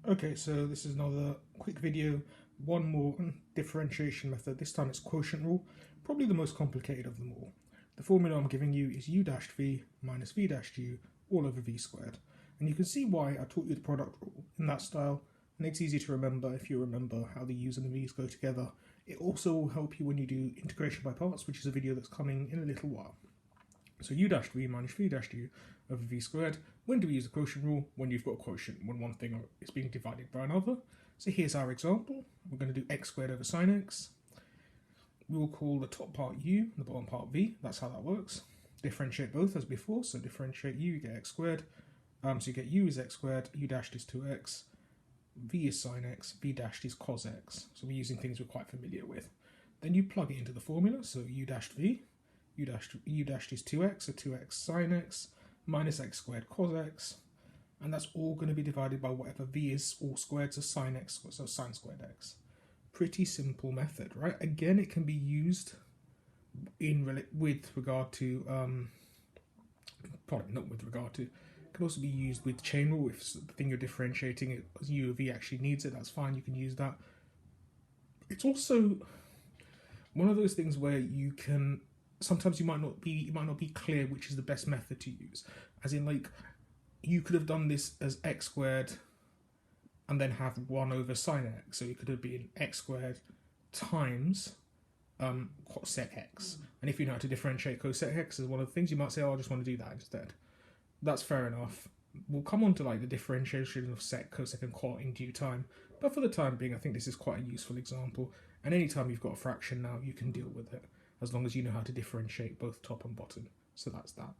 Okay, so this is another quick video, one more differentiation method. This time it's quotient rule, probably the most complicated of them all. The formula I'm giving you is u dashed v minus v dashed u all over v squared. And you can see why I taught you the product rule in that style, and it's easy to remember if you remember how the u's and the v's go together. It also will help you when you do integration by parts, which is a video that's coming in a little while. So u dashed v minus v dashed u over v squared. When do we use the quotient rule? When you've got a quotient, when one thing is being divided by another. So here's our example. We're going to do x squared over sine x. We will call the top part u, the bottom part v. That's how that works. Differentiate both as before. So differentiate u, you get x squared. So you get u is x squared, u dashed is 2x, v is sine x, v dashed is cos x. So we're using things we're quite familiar with. Then you plug it into the formula. So u dashed v, u dashed is 2x, so 2x sine x, minus x squared cos x, and that's all going to be divided by whatever v is, all squared, so sine x, so sine squared x. Pretty simple method, right? Again, it can be used with regard to, probably not with regard to, it can also be used with chain rule. If the thing you're differentiating, u of v actually needs it, that's fine, you can use that. It's also one of those things where you can, sometimes you might not be clear which is the best method to use. As in, like, you could have done this as x squared and then have 1 over sine x. So it could have been x squared times cosec x. And if you know how to differentiate cosec x as one of the things, you might say, oh, I just want to do that instead. That's fair enough. We'll come on to like the differentiation of sec, cosec and cot in due time. But for the time being, I think this is quite a useful example. And anytime you've got a fraction now, you can deal with it, as long as you know how to differentiate both top and bottom. So that's that.